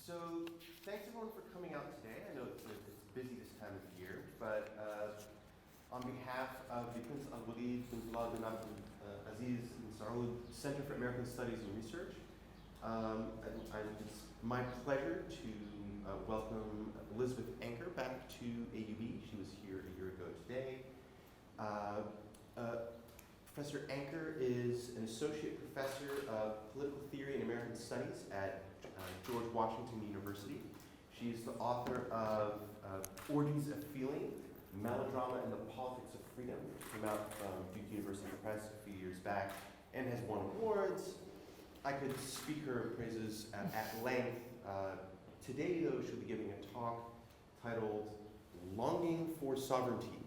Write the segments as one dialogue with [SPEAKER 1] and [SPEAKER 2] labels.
[SPEAKER 1] So thanks everyone for coming out today. I know it's busy this time of year, but on behalf of the Prince Al-Walid bin Talal bin Abdul Aziz bin Saud Center for American Studies and Research, it's my pleasure to welcome Elizabeth Anker back to AUB. She was here a year ago today. Professor Anker is an associate professor of political theory and American studies at George Washington University. She is the author of Orgies of Feeling, Melodrama and the Politics of Freedom, which came out from Duke University Press a few years back and has won awards. I could speak her praises at length. Today, though, she'll be giving a talk titled Longing for Sovereignty.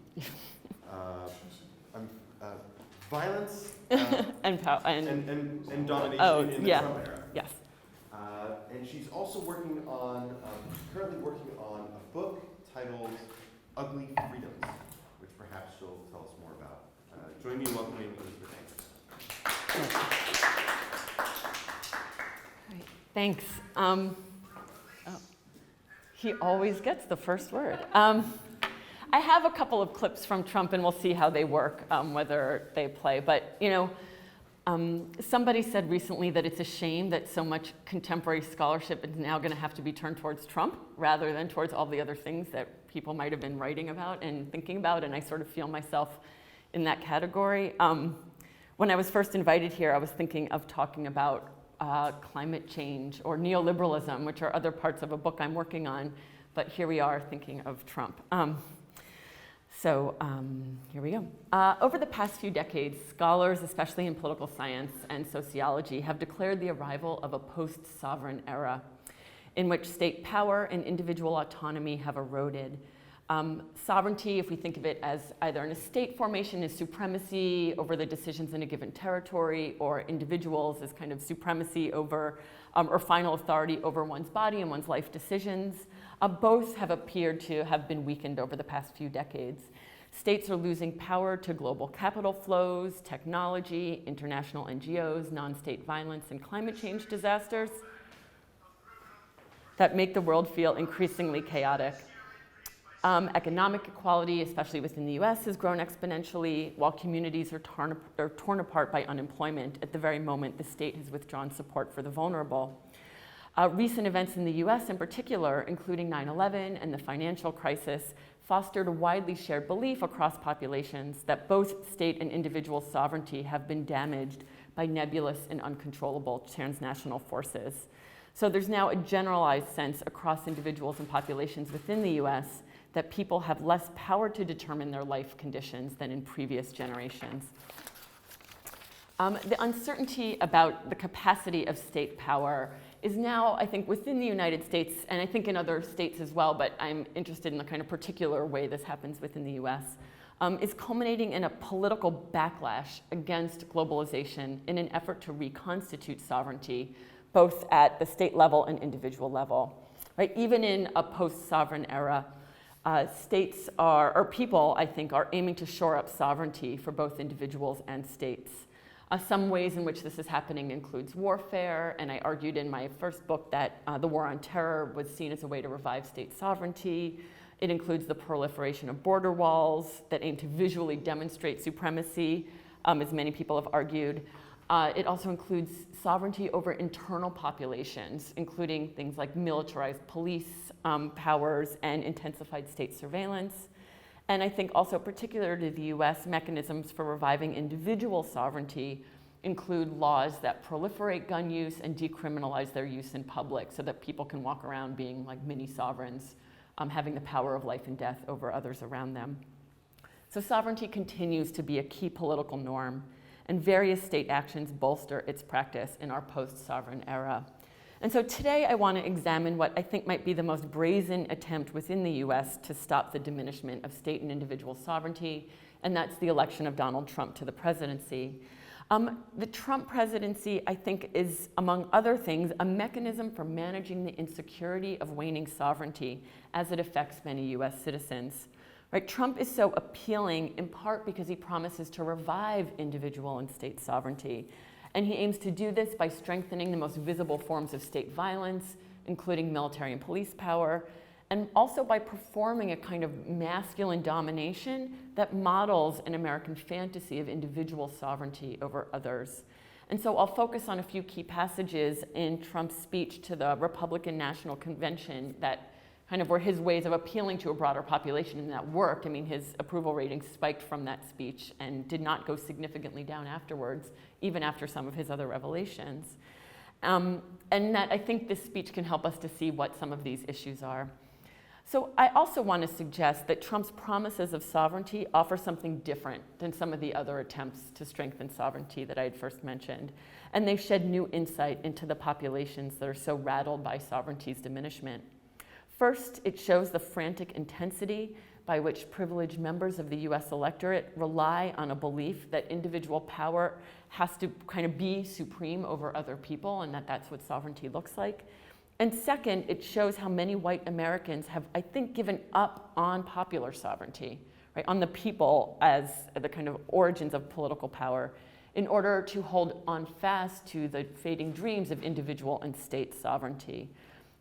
[SPEAKER 1] Violence
[SPEAKER 2] and
[SPEAKER 1] domination in the
[SPEAKER 2] yeah.
[SPEAKER 1] Trump era.
[SPEAKER 2] Yes.
[SPEAKER 1] And she's also currently working on a book titled Ugly Freedoms, which perhaps she'll tell us more about. Join me in welcoming Elizabeth Anker.
[SPEAKER 2] Right. Thanks. He always gets the first word. I have a couple of clips from Trump, and we'll see how they work, whether they play. But, somebody said recently that it's a shame that so much contemporary scholarship is now going to have to be turned towards Trump rather than towards all the other things that people might have been writing about and thinking about, and I sort of feel myself in that category. When I was first invited here, I was thinking of talking about climate change or neoliberalism, which are other parts of a book I'm working on, but here we are thinking of Trump. So here we go. Over the past few decades, scholars, especially in political science and sociology, have declared the arrival of a post-sovereign era in which state power and individual autonomy have eroded. Sovereignty, if we think of it as either an estate formation, is supremacy over the decisions in a given territory, or individuals as kind of supremacy over, or final authority over one's body and one's life decisions. Both have appeared to have been weakened over the past few decades. States are losing power to global capital flows, technology, international NGOs, non-state violence, and climate change disasters that make the world feel increasingly chaotic. Economic equality, especially within the US, has grown exponentially, while communities are torn apart by unemployment at the very moment the state has withdrawn support for the vulnerable. Recent events in the US in particular, including 9/11 and the financial crisis, fostered a widely shared belief across populations that both state and individual sovereignty have been damaged by nebulous and uncontrollable transnational forces. So there's now a generalized sense across individuals and populations within the US that people have less power to determine their life conditions than in previous generations. The uncertainty about the capacity of state power is now, I think, within the United States, and I think in other states as well, but I'm interested in the kind of particular way this happens within the US, is culminating in a political backlash against globalization in an effort to reconstitute sovereignty, both at the state level and individual level. Right? Even in a post-sovereign era, states or people, I think, are aiming to shore up sovereignty for both individuals and states. Some ways in which this is happening includes warfare, and I argued in my first book that the war on terror was seen as a way to revive state sovereignty. It includes the proliferation of border walls that aim to visually demonstrate supremacy, as many people have argued. It also includes sovereignty over internal populations, including things like militarized police powers and intensified state surveillance. And I think also particular to the US, mechanisms for reviving individual sovereignty include laws that proliferate gun use and decriminalize their use in public so that people can walk around being like mini sovereigns, having the power of life and death over others around them. So sovereignty continues to be a key political norm, and various state actions bolster its practice in our post-sovereign era. And so today I want to examine what I think might be the most brazen attempt within the US to stop the diminishment of state and individual sovereignty, and that's the election of Donald Trump to the presidency. The Trump presidency, I think, is, among other things, a mechanism for managing the insecurity of waning sovereignty as it affects many US citizens. Right? Trump is so appealing in part because he promises to revive individual and state sovereignty. And he aims to do this by strengthening the most visible forms of state violence, including military and police power, and also by performing a kind of masculine domination that models an American fantasy of individual sovereignty over others. And so I'll focus on a few key passages in Trump's speech to the Republican National Convention that kind of were his ways of appealing to a broader population, and that worked. I mean, his approval ratings spiked from that speech and did not go significantly down afterwards, even after some of his other revelations. And that I think this speech can help us to see what some of these issues are. So I also want to suggest that Trump's promises of sovereignty offer something different than some of the other attempts to strengthen sovereignty that I had first mentioned. And they shed new insight into the populations that are so rattled by sovereignty's diminishment. First, it shows the frantic intensity by which privileged members of the US electorate rely on a belief that individual power has to kind of be supreme over other people, and that that's what sovereignty looks like. And second, it shows how many white Americans have, I think, given up on popular sovereignty, right, on the people as the kind of origins of political power, in order to hold on fast to the fading dreams of individual and state sovereignty.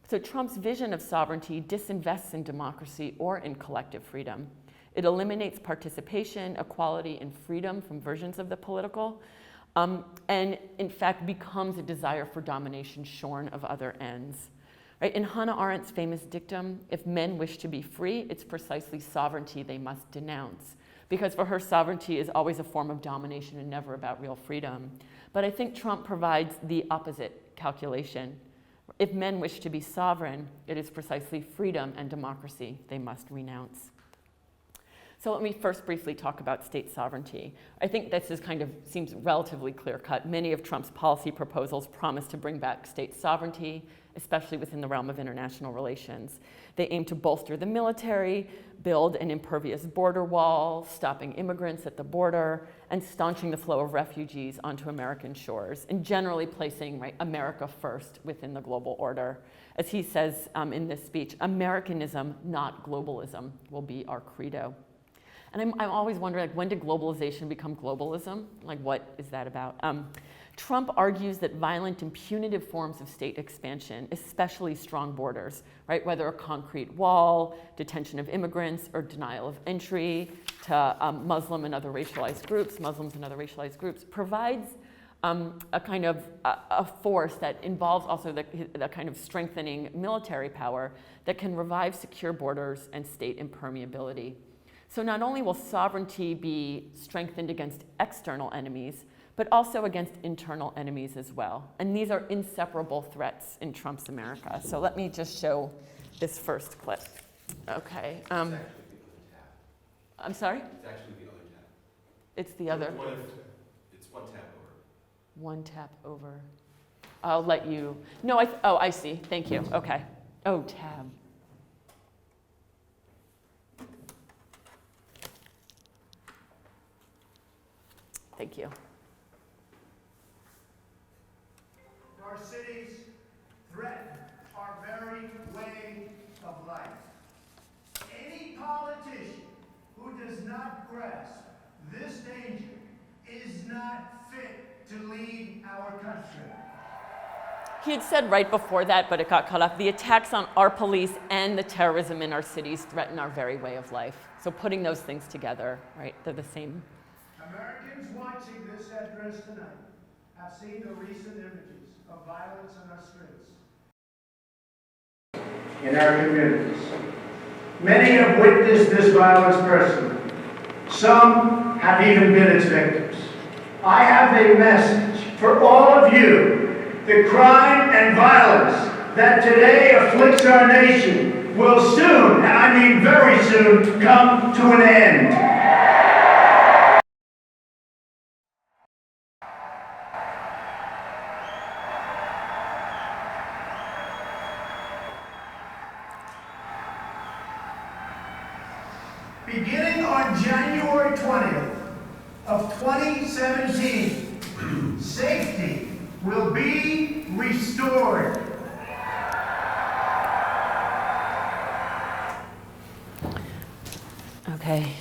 [SPEAKER 2] So Trump's vision of sovereignty disinvests in democracy or in collective freedom. It eliminates participation, equality, and freedom from versions of the political, and in fact becomes a desire for domination shorn of other ends. Right? In Hannah Arendt's famous dictum, if men wish to be free, it's precisely sovereignty they must denounce. Because for her, sovereignty is always a form of domination and never about real freedom. But I think Trump provides the opposite calculation. If men wish to be sovereign, it is precisely freedom and democracy they must renounce. So let me first briefly talk about state sovereignty. I think this is seems relatively clear-cut. Many of Trump's policy proposals promise to bring back state sovereignty, especially within the realm of international relations. They aim to bolster the military, build an impervious border wall, stopping immigrants at the border, and staunching the flow of refugees onto American shores, and generally placing America first within the global order. As he says in this speech, Americanism, not globalism, will be our credo. And I'm always wondering, when did globalization become globalism? What is that about? Trump argues that violent and punitive forms of state expansion, especially strong borders, right, whether a concrete wall, detention of immigrants, or denial of entry to Muslims and other racialized groups, provides a kind of a force that involves also the kind of strengthening military power that can revive secure borders and state impermeability. So not only will sovereignty be strengthened against external enemies, but also against internal enemies as well. And these are inseparable threats in Trump's America. So let me just show this first clip. Okay.
[SPEAKER 1] It's actually the other tab.
[SPEAKER 2] I'm sorry?
[SPEAKER 1] It's actually the other tab.
[SPEAKER 2] It's the other.
[SPEAKER 1] It's one tab over.
[SPEAKER 2] One tap over. I'll let you. No, I see. Thank you. Okay. Oh, tab. Thank you.
[SPEAKER 3] Our cities threaten our very way of life. Any politician who does not grasp this danger is not fit to lead our country.
[SPEAKER 2] He had said right before that, but it got cut off, the attacks on our police and the terrorism in our cities threaten our very way of life. So putting those things together, right, they're the same.
[SPEAKER 3] Americans watching this address tonight have seen the recent images of violence in our streets, in our communities. Many have witnessed this violence personally. Some have even been its victims. I have a message for all of you. The crime and violence that today afflicts our nation will soon, and I mean very soon, come to an end. Beginning on January 20th of 2017, safety will be restored.
[SPEAKER 2] Okay.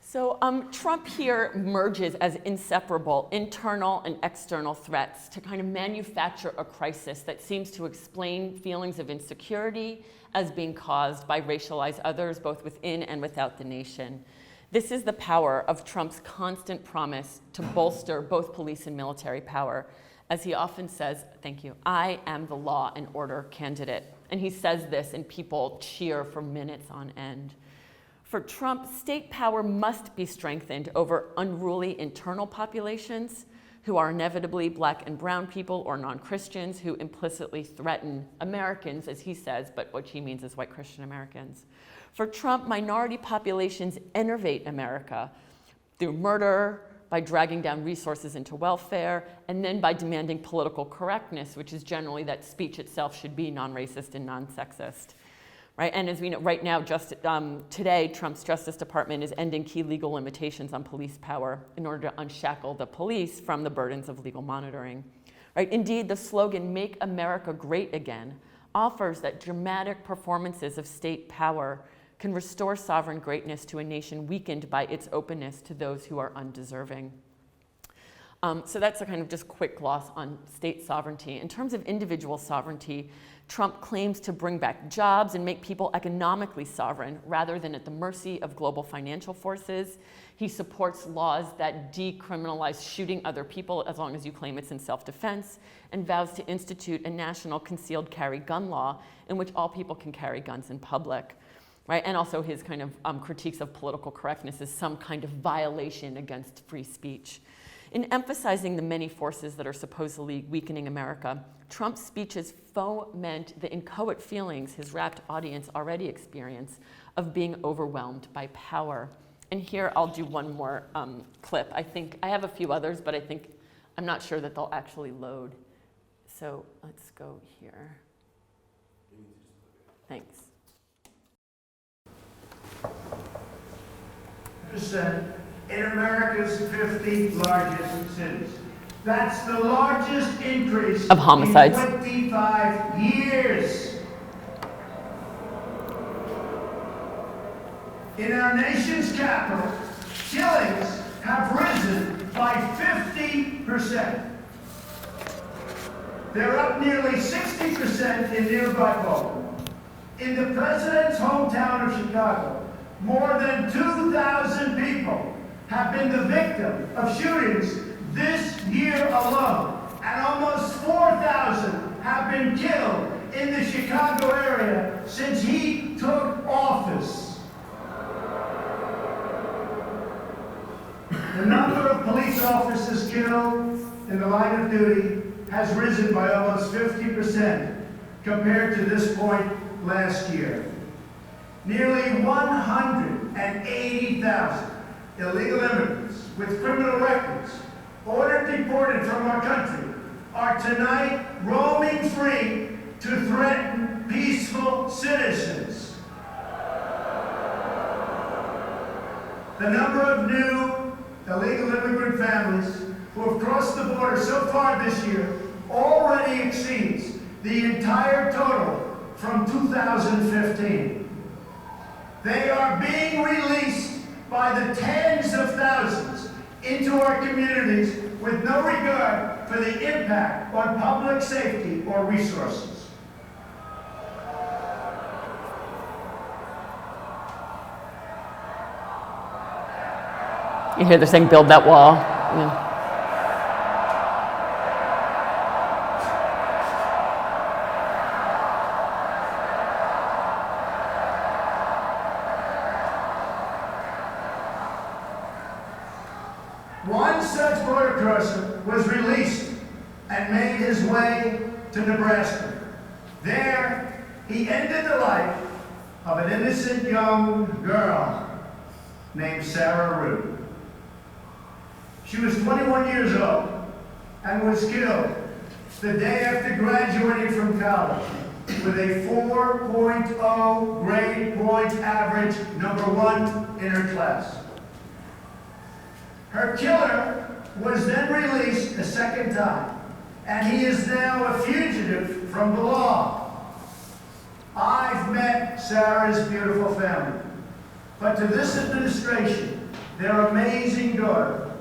[SPEAKER 2] So Trump here merges as inseparable internal and external threats to kind of manufacture a crisis that seems to explain feelings of insecurity as being caused by racialized others, both within and without the nation. This is the power of Trump's constant promise to bolster both police and military power. As he often says, thank you, I am the law and order candidate. And he says this and people cheer for minutes on end. For Trump, state power must be strengthened over unruly internal populations who are inevitably black and brown people or non-Christians who implicitly threaten Americans, as he says, but what he means is white Christian Americans. For Trump, minority populations enervate America through murder, by dragging down resources into welfare, and then by demanding political correctness, which is generally that speech itself should be non-racist and non-sexist. Right? And as we know, right now, today, Trump's Justice Department is ending key legal limitations on police power in order to unshackle the police from the burdens of legal monitoring. Right? Indeed, the slogan, "Make America Great Again," offers that dramatic performances of state power can restore sovereign greatness to a nation weakened by its openness to those who are undeserving. So that's a kind of just quick gloss on state sovereignty. In terms of individual sovereignty, Trump claims to bring back jobs and make people economically sovereign rather than at the mercy of global financial forces. He supports laws that decriminalize shooting other people as long as you claim it's in self-defense, and vows to institute a national concealed carry gun law in which all people can carry guns in public. Right? And also his kind of critiques of political correctness as some kind of violation against free speech. In emphasizing the many forces that are supposedly weakening America, Trump's speeches foment the inchoate feelings his rapt audience already experience of being overwhelmed by power. And here I'll do one more clip. I think I have a few others, but I'm not sure that they'll actually load. So let's go here. Thanks.
[SPEAKER 3] Percent in America's 50 largest cities. That's the largest increase
[SPEAKER 2] of homicides
[SPEAKER 3] in 25 years. In our nation's capital, killings have risen by 50%. They're up nearly 60% in nearby Baltimore. In the president's hometown of Chicago, more than 2,000 people have been the victim of shootings this year alone, and almost 4,000 have been killed in the Chicago area since he took office. The number of police officers killed in the line of duty has risen by almost 50% compared to this point last year. Nearly 180,000 illegal immigrants with criminal records ordered deported from our country are tonight roaming free to threaten peaceful citizens. The number of new illegal immigrant families who have crossed the border so far this year already exceeds the entire total from 2015. They are being released by the tens of thousands into our communities with no regard for the impact on public safety or resources.
[SPEAKER 2] You hear they're saying, build that wall. Yeah.
[SPEAKER 3] One such border crosser was released and made his way to Nebraska. There, he ended the life of an innocent young girl named Sarah Root. She was 21 years old and was killed the day after graduating from college with a 4.0 grade point average, #1 in her class. Her killer was then released a second time, and he is now a fugitive from the law. I've met Sarah's beautiful family, but to this administration, their amazing daughter,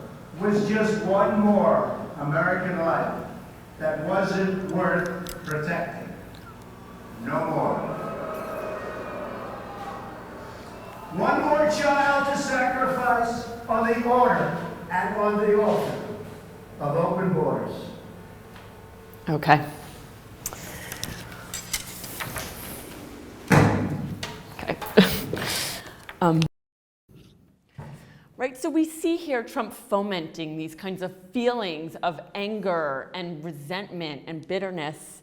[SPEAKER 3] was just one more American life that wasn't worth protecting. No more. One more child to sacrifice on the order and on the altar of open borders.
[SPEAKER 2] Okay. Okay. Right, so we see here Trump fomenting these kinds of feelings of anger and resentment and bitterness.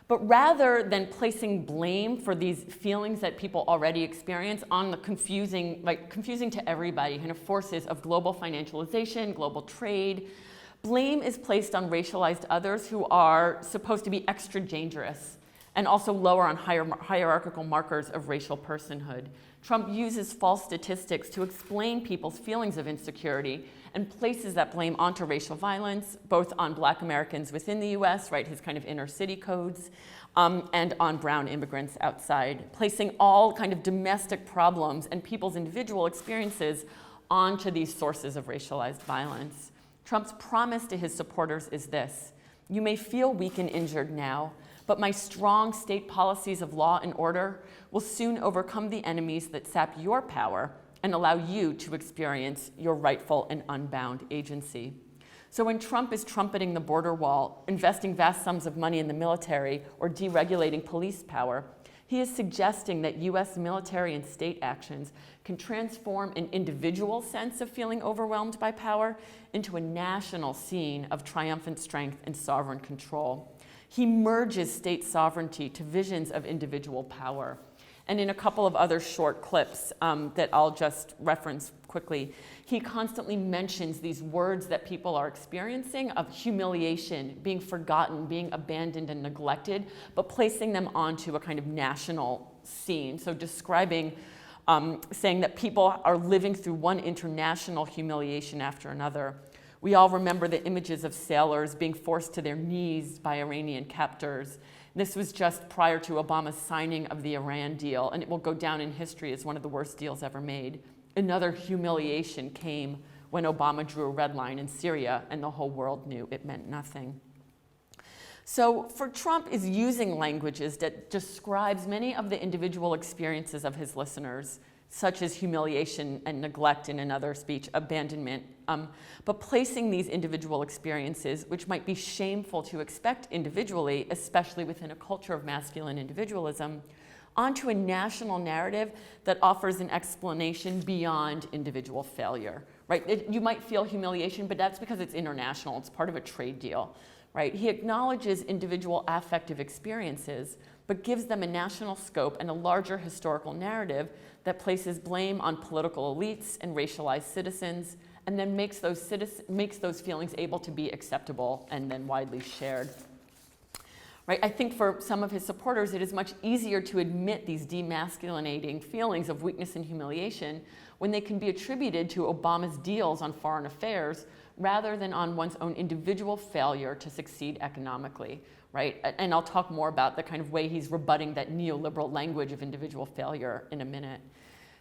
[SPEAKER 2] But rather than placing blame for these feelings that people already experience on the confusing to everybody kind of forces of global financialization, global trade, blame is placed on racialized others who are supposed to be extra dangerous and also lower on hierarchical markers of racial personhood. Trump uses false statistics to explain people's feelings of insecurity and places that blame onto racial violence, both on Black Americans within the US, right, his kind of inner city codes, and on brown immigrants outside, placing all kind of domestic problems and people's individual experiences onto these sources of racialized violence. Trump's promise to his supporters is this: you may feel weak and injured now, but my strong state policies of law and order will soon overcome the enemies that sap your power and allow you to experience your rightful and unbound agency. So when Trump is trumpeting the border wall, investing vast sums of money in the military, or deregulating police power, he is suggesting that US military and state actions can transform an individual sense of feeling overwhelmed by power into a national scene of triumphant strength and sovereign control. He merges state sovereignty to visions of individual power. And in a couple of other short clips that I'll just reference quickly, he constantly mentions these words that people are experiencing of humiliation, being forgotten, being abandoned and neglected, but placing them onto a kind of national scene. So describing, saying that people are living through one international humiliation after another. We all remember the images of sailors being forced to their knees by Iranian captors. This was just prior to Obama's signing of the Iran deal, and it will go down in history as one of the worst deals ever made. Another humiliation came when Obama drew a red line in Syria, and the whole world knew it meant nothing. So for Trump is using languages that describes many of the individual experiences of his listeners, such as humiliation and neglect in another speech, abandonment, but placing these individual experiences, which might be shameful to expect individually, especially within a culture of masculine individualism, onto a national narrative that offers an explanation beyond individual failure, right? You might feel humiliation, but that's because it's international. It's part of a trade deal, right? He acknowledges individual affective experiences, but gives them a national scope and a larger historical narrative that places blame on political elites and racialized citizens, and then makes those feelings able to be acceptable and then widely shared. Right? I think for some of his supporters, it is much easier to admit these demasculinating feelings of weakness and humiliation when they can be attributed to Obama's deals on foreign affairs rather than on one's own individual failure to succeed economically, right? And I'll talk more about the kind of way he's rebutting that neoliberal language of individual failure in a minute.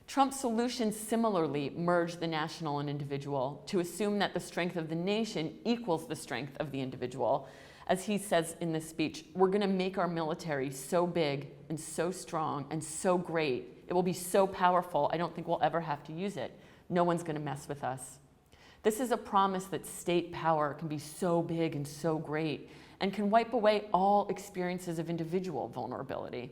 [SPEAKER 2] Trump's solutions similarly merge the national and individual to assume that the strength of the nation equals the strength of the individual. As he says in this speech, we're going to make our military so big and so strong and so great. It will be so powerful, I don't think we'll ever have to use it. No one's going to mess with us. This is a promise that state power can be so big and so great and can wipe away all experiences of individual vulnerability.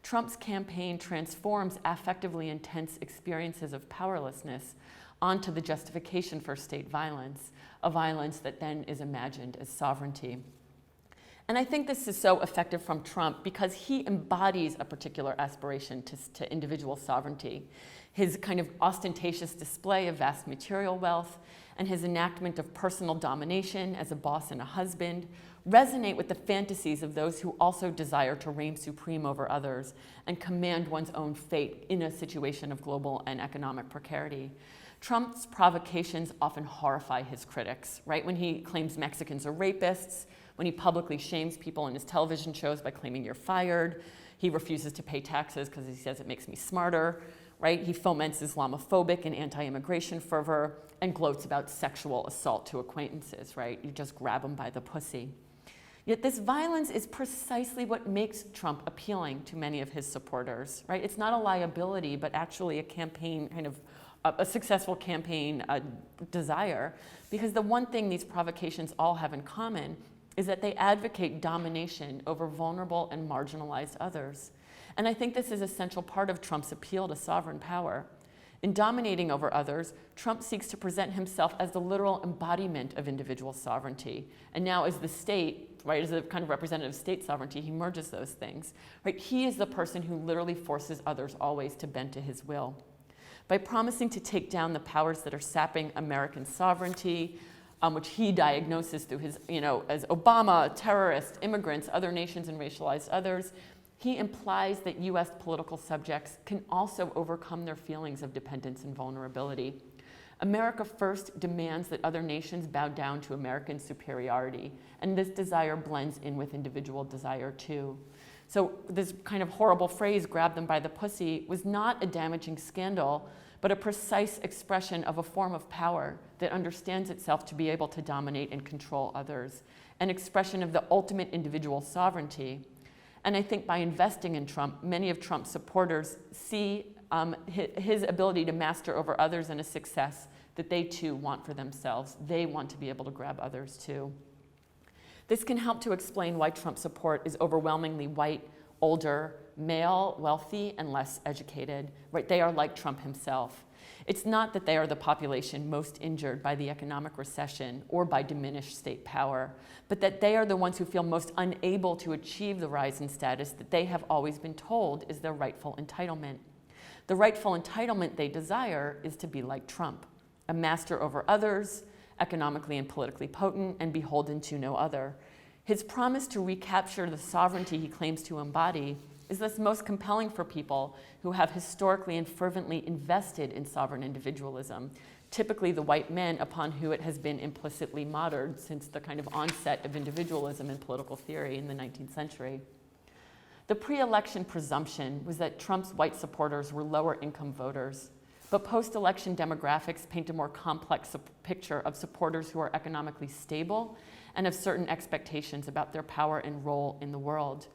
[SPEAKER 2] Trump's campaign transforms affectively intense experiences of powerlessness onto the justification for state violence, a violence that then is imagined as sovereignty. And I think this is so effective from Trump because he embodies a particular aspiration to individual sovereignty. His kind of ostentatious display of vast material wealth and his enactment of personal domination as a boss and a husband resonate with the fantasies of those who also desire to reign supreme over others and command one's own fate in a situation of global and economic precarity. Trump's provocations often horrify his critics, right? When he claims Mexicans are rapists, when he publicly shames people in his television shows by claiming you're fired, he refuses to pay taxes because he says it makes me smarter, right? He foments Islamophobic and anti-immigration fervor and gloats about sexual assault to acquaintances, right? You just grab them by the pussy. Yet this violence is precisely what makes Trump appealing to many of his supporters, right? It's not a liability, but actually a campaign, kind of a successful campaign desire, because the one thing these provocations all have in common is that they advocate domination over vulnerable and marginalized others. And I think this is an essential part of Trump's appeal to sovereign power. In dominating over others, Trump seeks to present himself as the literal embodiment of individual sovereignty. And now as the state, right, as a kind of representative of state sovereignty, he merges those things. Right? He is the person who literally forces others always to bend to his will. By promising to take down the powers that are sapping American sovereignty, which he diagnoses through his, as Obama, terrorists, immigrants, other nations, and racialized others, he implies that US political subjects can also overcome their feelings of dependence and vulnerability. America first demands that other nations bow down to American superiority, and this desire blends in with individual desire too. So this kind of horrible phrase, grab them by the pussy, was not a damaging scandal, but a precise expression of a form of power that understands itself to be able to dominate and control others, an expression of the ultimate individual sovereignty. And I think by investing in Trump, many of Trump's supporters see his ability to master over others and a success that they too want for themselves. They want to be able to grab others too. This can help to explain why Trump's support is overwhelmingly white, older, male, wealthy, and less educated. Right? They are like Trump himself. It's not that they are the population most injured by the economic recession or by diminished state power, but that they are the ones who feel most unable to achieve the rise in status that they have always been told is their rightful entitlement. The rightful entitlement they desire is to be like Trump, a master over others, economically and politically potent, and beholden to no other. His promise to recapture the sovereignty he claims to embody is thus most compelling for people who have historically and fervently invested in sovereign individualism, typically the white men upon who it has been implicitly modeled since the kind of onset of individualism in political theory in the 19th century. The pre-election presumption was that Trump's white supporters were lower income voters, but post-election demographics paint a more complex picture of supporters who are economically stable and have certain expectations about their power and role in the world.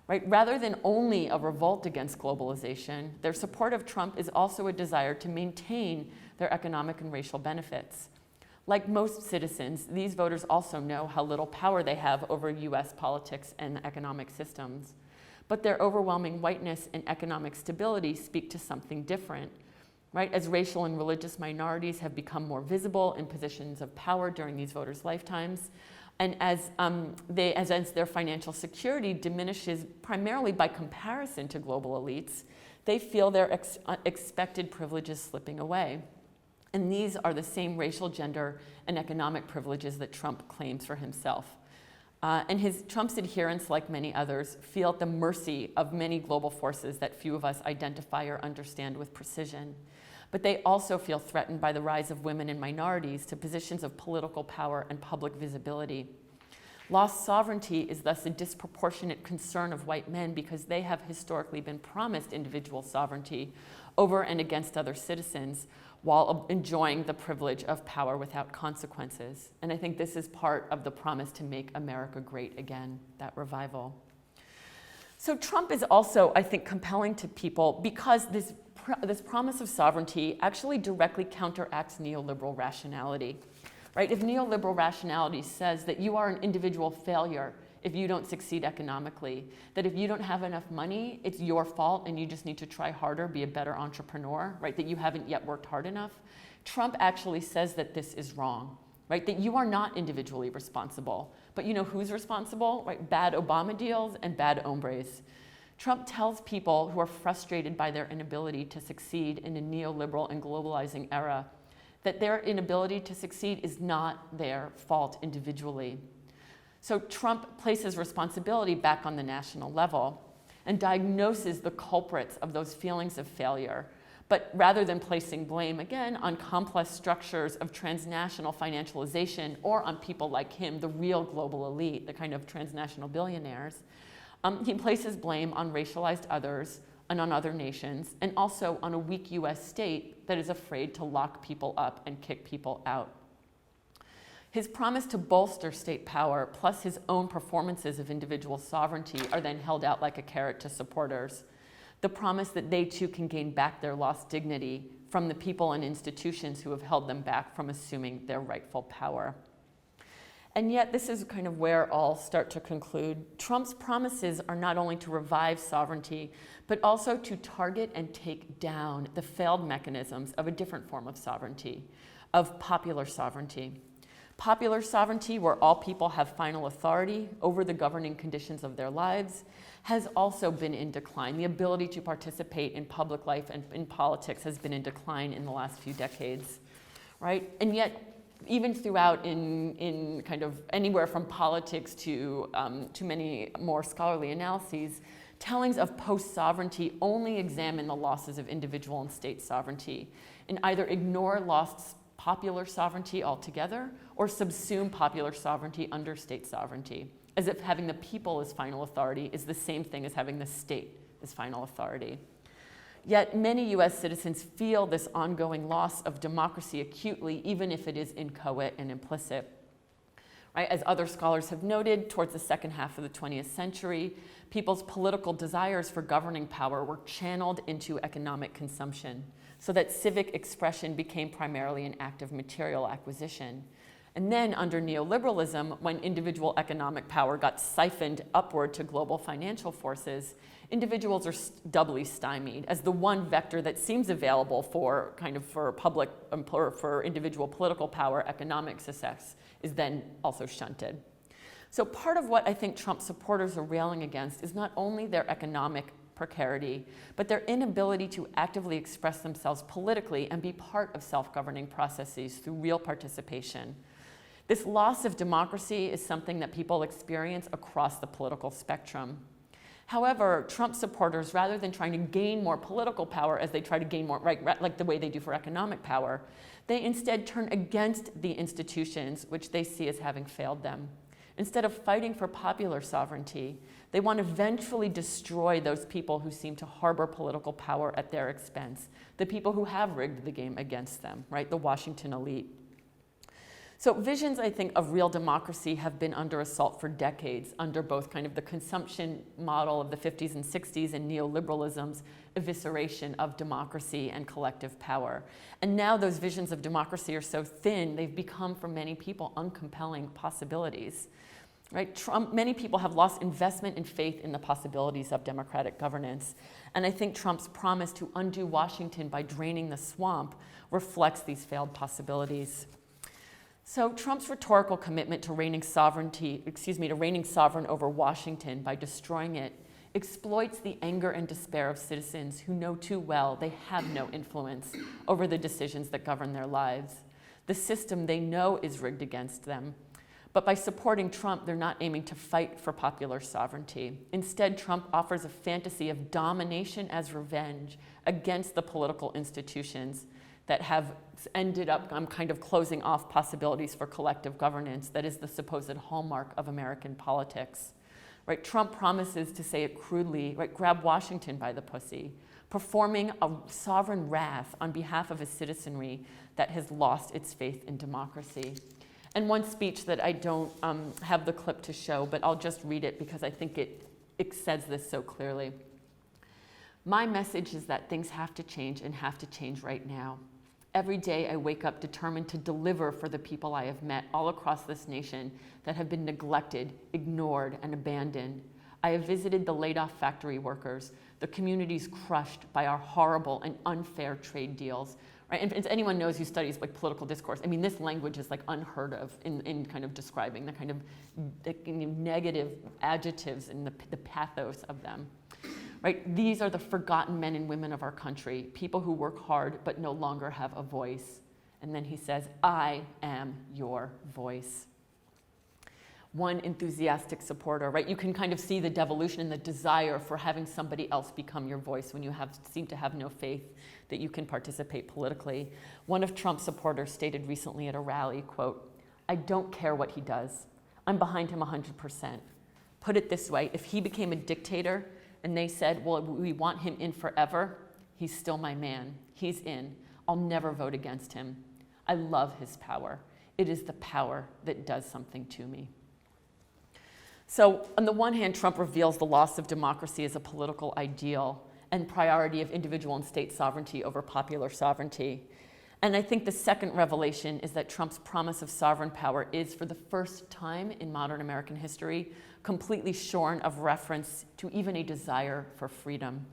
[SPEAKER 2] Right? Rather than only a revolt against globalization, their support of Trump is also a desire to maintain their economic and racial benefits. Like most citizens, these voters also know how little power they have over US politics and economic systems. But their overwhelming whiteness and economic stability speak to something different. Right? As racial and religious minorities have become more visible in positions of power during these voters' lifetimes, and as their financial security diminishes primarily by comparison to global elites, they feel their expected privileges slipping away. And these are the same racial, gender, and economic privileges that Trump claims for himself. Trump's adherents, like many others, feel at the mercy of many global forces that few of us identify or understand with precision. But they also feel threatened by the rise of women and minorities to positions of political power and public visibility. Lost sovereignty is thus a disproportionate concern of white men because they have historically been promised individual sovereignty over and against other citizens while enjoying the privilege of power without consequences. And I think this is part of the promise to make America great again, that revival. So Trump is also, I think, compelling to people because this promise of sovereignty actually directly counteracts neoliberal rationality, right? If neoliberal rationality says that you are an individual failure if you don't succeed economically, that if you don't have enough money, it's your fault and you just need to try harder, be a better entrepreneur, right? That you haven't yet worked hard enough. Trump actually says that this is wrong, right? That you are not individually responsible, but you know who's responsible, right? Bad Obama deals and bad hombres. Trump tells people who are frustrated by their inability to succeed in a neoliberal and globalizing era that their inability to succeed is not their fault individually. So Trump places responsibility back on the national level and diagnoses the culprits of those feelings of failure. But rather than placing blame, again, on complex structures of transnational financialization or on people like him, the real global elite, the kind of transnational billionaires, he places blame on racialized others, and on other nations, and also on a weak US state that is afraid to lock people up and kick people out. His promise to bolster state power, plus his own performances of individual sovereignty, are then held out like a carrot to supporters. The promise that they too can gain back their lost dignity from the people and institutions who have held them back from assuming their rightful power. And yet, this is kind of where I'll start to conclude. Trump's promises are not only to revive sovereignty, but also to target and take down the failed mechanisms of a different form of sovereignty, of popular sovereignty. Popular sovereignty, where all people have final authority over the governing conditions of their lives, has also been in decline. The ability to participate in public life and in politics has been in decline in the last few decades, right? And yet, even throughout in kind of anywhere from politics to many more scholarly analyses, tellings of post-sovereignty only examine the losses of individual and state sovereignty and either ignore lost popular sovereignty altogether or subsume popular sovereignty under state sovereignty, as if having the people as final authority is the same thing as having the state as final authority. Yet many US citizens feel this ongoing loss of democracy acutely, even if it is inchoate and implicit. Right? As other scholars have noted, towards the second half of the 20th century, people's political desires for governing power were channeled into economic consumption, so that civic expression became primarily an act of material acquisition. And then under neoliberalism, when individual economic power got siphoned upward to global financial forces, individuals are doubly stymied, as the one vector that seems available for public, for individual political power, economic success, is then also shunted. So part of what I think Trump supporters are railing against is not only their economic precarity, but their inability to actively express themselves politically and be part of self-governing processes through real participation. This loss of democracy is something that people experience across the political spectrum. However, Trump supporters, rather than trying to gain more political power as they try to gain more, right, like the way they do for economic power, they instead turn against the institutions which they see as having failed them. Instead of fighting for popular sovereignty, they want to vengefully destroy those people who seem to harbor political power at their expense, the people who have rigged the game against them, right, the Washington elite. So visions, I think, of real democracy have been under assault for decades under both kind of the consumption model of the 50s and 60s and neoliberalism's evisceration of democracy and collective power. And now those visions of democracy are so thin, they've become, for many people, uncompelling possibilities. Right? Many people have lost investment and faith in the possibilities of democratic governance. And I think Trump's promise to undo Washington by draining the swamp reflects these failed possibilities. So Trump's rhetorical commitment to reigning sovereign over Washington by destroying it exploits the anger and despair of citizens who know too well they have no influence over the decisions that govern their lives. The system they know is rigged against them. But by supporting Trump, they're not aiming to fight for popular sovereignty. Instead, Trump offers a fantasy of domination as revenge against the political institutions that have ended up kind of closing off possibilities for collective governance that is the supposed hallmark of American politics. Right? Trump promises, to say it crudely, right, grab Washington by the pussy, performing a sovereign wrath on behalf of a citizenry that has lost its faith in democracy. And one speech that I don't have the clip to show, but I'll just read it because I think it says this so clearly. My message is that things have to change and have to change right now. Every day I wake up determined to deliver for the people I have met all across this nation that have been neglected, ignored, and abandoned. I have visited the laid-off factory workers, the communities crushed by our horrible and unfair trade deals. Right? And if anyone knows who studies like political discourse, I mean, this language is like unheard of in kind of describing the kind of negative adjectives and the pathos of them. Right? These are the forgotten men and women of our country, people who work hard but no longer have a voice. And then he says, I am your voice. One enthusiastic supporter, right? You can kind of see the devolution and the desire for having somebody else become your voice when you seem to have no faith that you can participate politically. One of Trump's supporters stated recently at a rally, quote, I don't care what he does. I'm behind him 100%. Put it this way, if he became a dictator and they said, well, we want him in forever. He's still my man. He's in. I'll never vote against him. I love his power. It is the power that does something to me. So on the one hand, Trump reveals the loss of democracy as a political ideal and priority of individual and state sovereignty over popular sovereignty. And I think the second revelation is that Trump's promise of sovereign power is, for the first time in modern American history, completely shorn of reference to even a desire for freedom.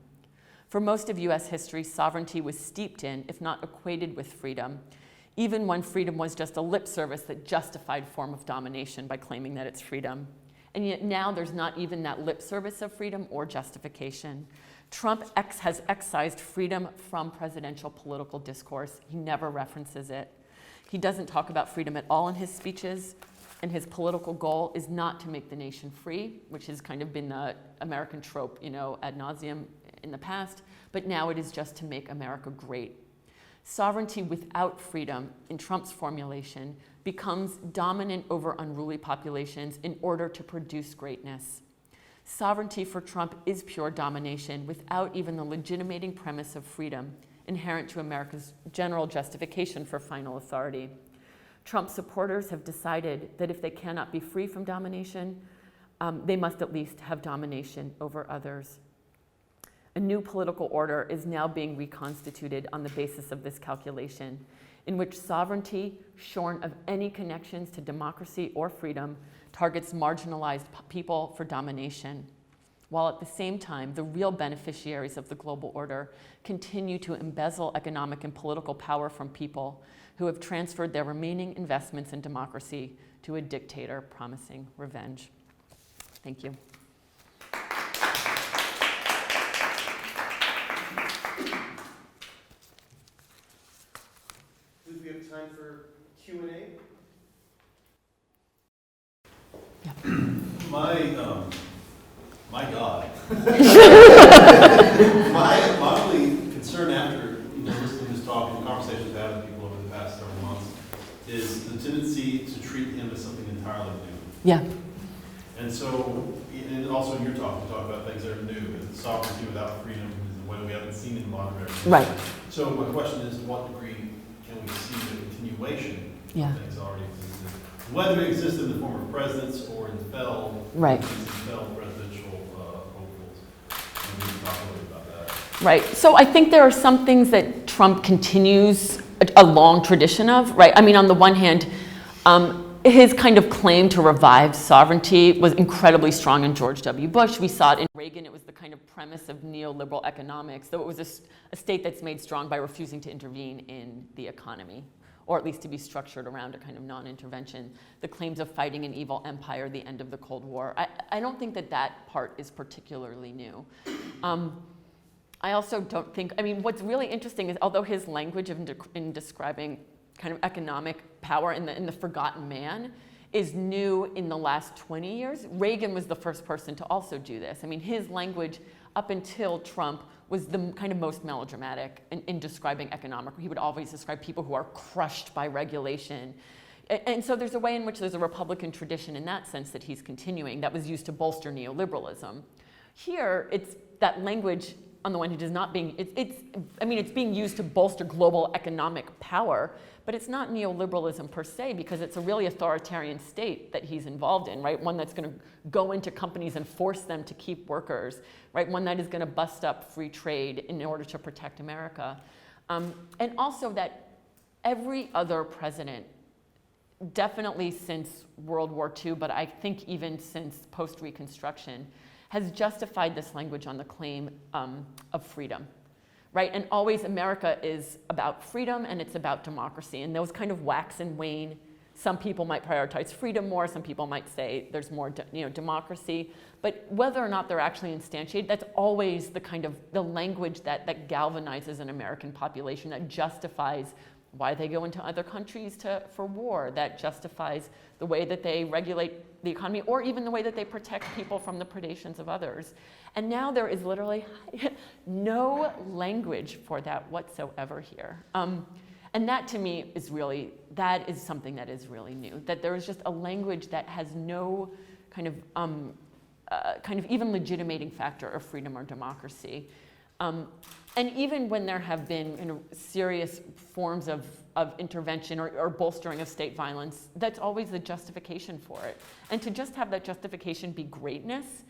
[SPEAKER 2] For most of US history, sovereignty was steeped in, if not equated with freedom, even when freedom was just a lip service that justified form of domination by claiming that it's freedom. And yet now there's not even that lip service of freedom or justification. Trump has excised freedom from presidential political discourse. He never references it. He doesn't talk about freedom at all in his speeches, and his political goal is not to make the nation free, which has kind of been the American trope, ad nauseum in the past, but now it is just to make America great. Sovereignty without freedom, in Trump's formulation, becomes dominant over unruly populations in order to produce greatness. Sovereignty for Trump is pure domination without even the legitimating premise of freedom inherent to America's general justification for final authority. Trump supporters have decided that if they cannot be free from domination, they must at least have domination over others. A new political order is now being reconstituted on the basis of this calculation, in which sovereignty, shorn of any connections to democracy or freedom, targets marginalized people for domination, while at the same time, the real beneficiaries of the global order continue to embezzle economic and political power from people who have transferred their remaining investments in democracy to a dictator promising revenge. Thank you.
[SPEAKER 1] Do we have time for Q&A?
[SPEAKER 4] My God. my only concern after listening to this talk and conversations we've had with people over the past several months is the tendency to treat him as something entirely new.
[SPEAKER 2] Yeah.
[SPEAKER 4] And so, and also in your talk, you talk about things that are new, and sovereignty without freedom is a way we haven't seen in modern America.
[SPEAKER 2] Right.
[SPEAKER 4] So my question is, to what degree can we see the continuation of things already existed? Whether it exists in the form of presidents or in fell,
[SPEAKER 2] right.
[SPEAKER 4] presidential hopefuls. And we can talk a little bit about that.
[SPEAKER 2] Right. So I think there are some things that Trump continues a long tradition of, right? I mean, on the one hand, his kind of claim to revive sovereignty was incredibly strong in George W. Bush. We saw it in Reagan. It was the kind of premise of neoliberal economics, though it was a state that's made strong by refusing to intervene in the economy, or at least to be structured around a kind of non-intervention. The claims of fighting an evil empire, the end of the Cold War. I don't think that part is particularly new. I also don't think, I mean, what's really interesting is although his language in describing kind of economic power in the forgotten man is new in the last 20 years, Reagan was the first person to also do this. I mean, his language up until Trump was the kind of most melodramatic in describing economic. He would always describe people who are crushed by regulation. And so there's a way in which there's a Republican tradition in that sense that he's continuing that was used to bolster neoliberalism. Here, it's that language, on the one hand, is not being, it's being used to bolster global economic power, but it's not neoliberalism per se, because it's a really authoritarian state that he's involved in, right? One that's going to go into companies and force them to keep workers, right? One that is going to bust up free trade in order to protect America. And also that every other president, definitely since World War II, but I think even since post-Reconstruction, has justified this language on the claim of freedom. Right, and always America is about freedom and it's about democracy, and those kind of wax and wane. Some people might prioritize freedom more, some people might say there's more democracy, but whether or not they're actually instantiated, that's always the kind of the language that galvanizes an American population, that justifies why they go into other countries for war, that justifies the way that they regulate the economy, or even the way that they protect people from the predations of others. And now there is literally no language for that whatsoever here. And that to me is really, that is something that is really new, that there is just a language that has no kind of kind of even legitimating factor of freedom or democracy. And even when there have been serious forms of intervention or bolstering of state violence, that's always the justification for it. And to just have that justification be greatness,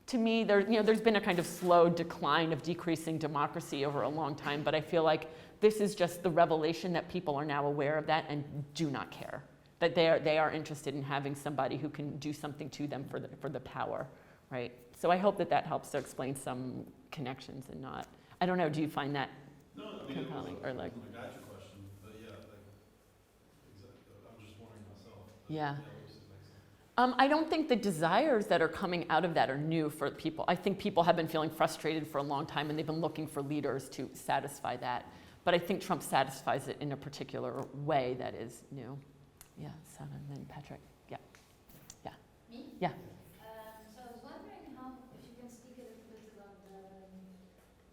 [SPEAKER 2] to me, there's been a kind of slow decline of decreasing democracy over a long time, but I feel like this is just the revelation that people are now aware of that and do not care. That they are interested in having somebody who can do something to them for the power, right? So I hope that helps to explain some connections and not. I don't know, do you find that
[SPEAKER 4] No, I mean,
[SPEAKER 2] compelling or like?
[SPEAKER 4] I got your question, but yeah, like, exactly. I'm just wondering myself.
[SPEAKER 2] Yeah.
[SPEAKER 4] It makes sense.
[SPEAKER 2] I don't think the desires that are coming out of that are new for people. I think people have been feeling frustrated for a long time and they've been looking for leaders to satisfy that. But I think Trump satisfies it in a particular way that is new. Yeah, so and then Patrick. Yeah. Yeah.
[SPEAKER 5] Me?
[SPEAKER 2] Yeah.
[SPEAKER 5] So I was wondering if you can speak a little bit about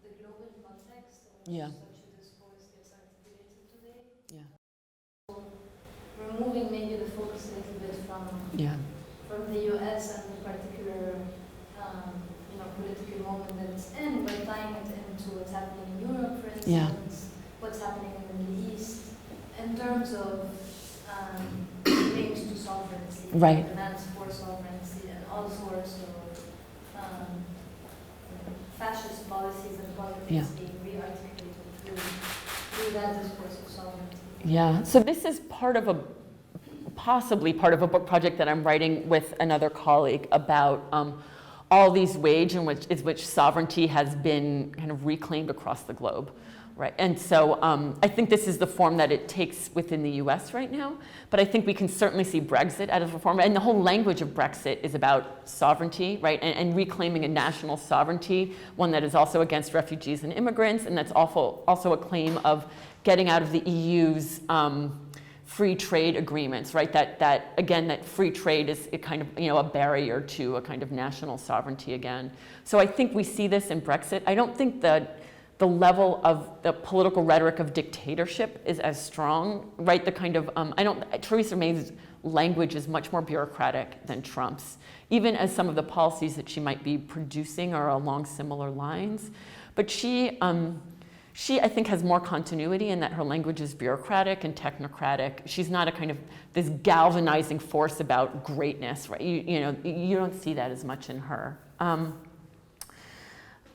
[SPEAKER 5] the global context of
[SPEAKER 2] Yeah.
[SPEAKER 5] such a discourse gets articulated today.
[SPEAKER 2] Yeah.
[SPEAKER 5] Removing maybe the focus a little bit
[SPEAKER 2] Yeah.
[SPEAKER 5] from the US and the particular political moment that it's in, but tying it into what's happening in Europe, for instance, what's happening in the Middle East, in terms of claims to sovereignty,
[SPEAKER 2] Right.
[SPEAKER 5] demands for sovereignty, and all sorts of fascist policies and politics
[SPEAKER 2] Yeah.
[SPEAKER 5] being re-articulated through that discourse of sovereignty.
[SPEAKER 2] Yeah. So this is possibly part of a book project that I'm writing with another colleague about all these ways in which sovereignty has been kind of reclaimed across the globe. Right, and so I think this is the form that it takes within the US right now, but I think we can certainly see Brexit as a form, and the whole language of Brexit is about sovereignty, right, and reclaiming a national sovereignty, one that is also against refugees and immigrants, and that's also a claim of getting out of the EU's free trade agreements, right, that free trade is a kind of, a barrier to a kind of national sovereignty again. So I think we see this in Brexit. I don't think that the level of the political rhetoric of dictatorship is as strong, right? The kind of, Theresa May's language is much more bureaucratic than Trump's, even as some of the policies that she might be producing are along similar lines. But she I think, has more continuity in that her language is bureaucratic and technocratic. She's not a kind of this galvanizing force about greatness, right? You don't see that as much in her.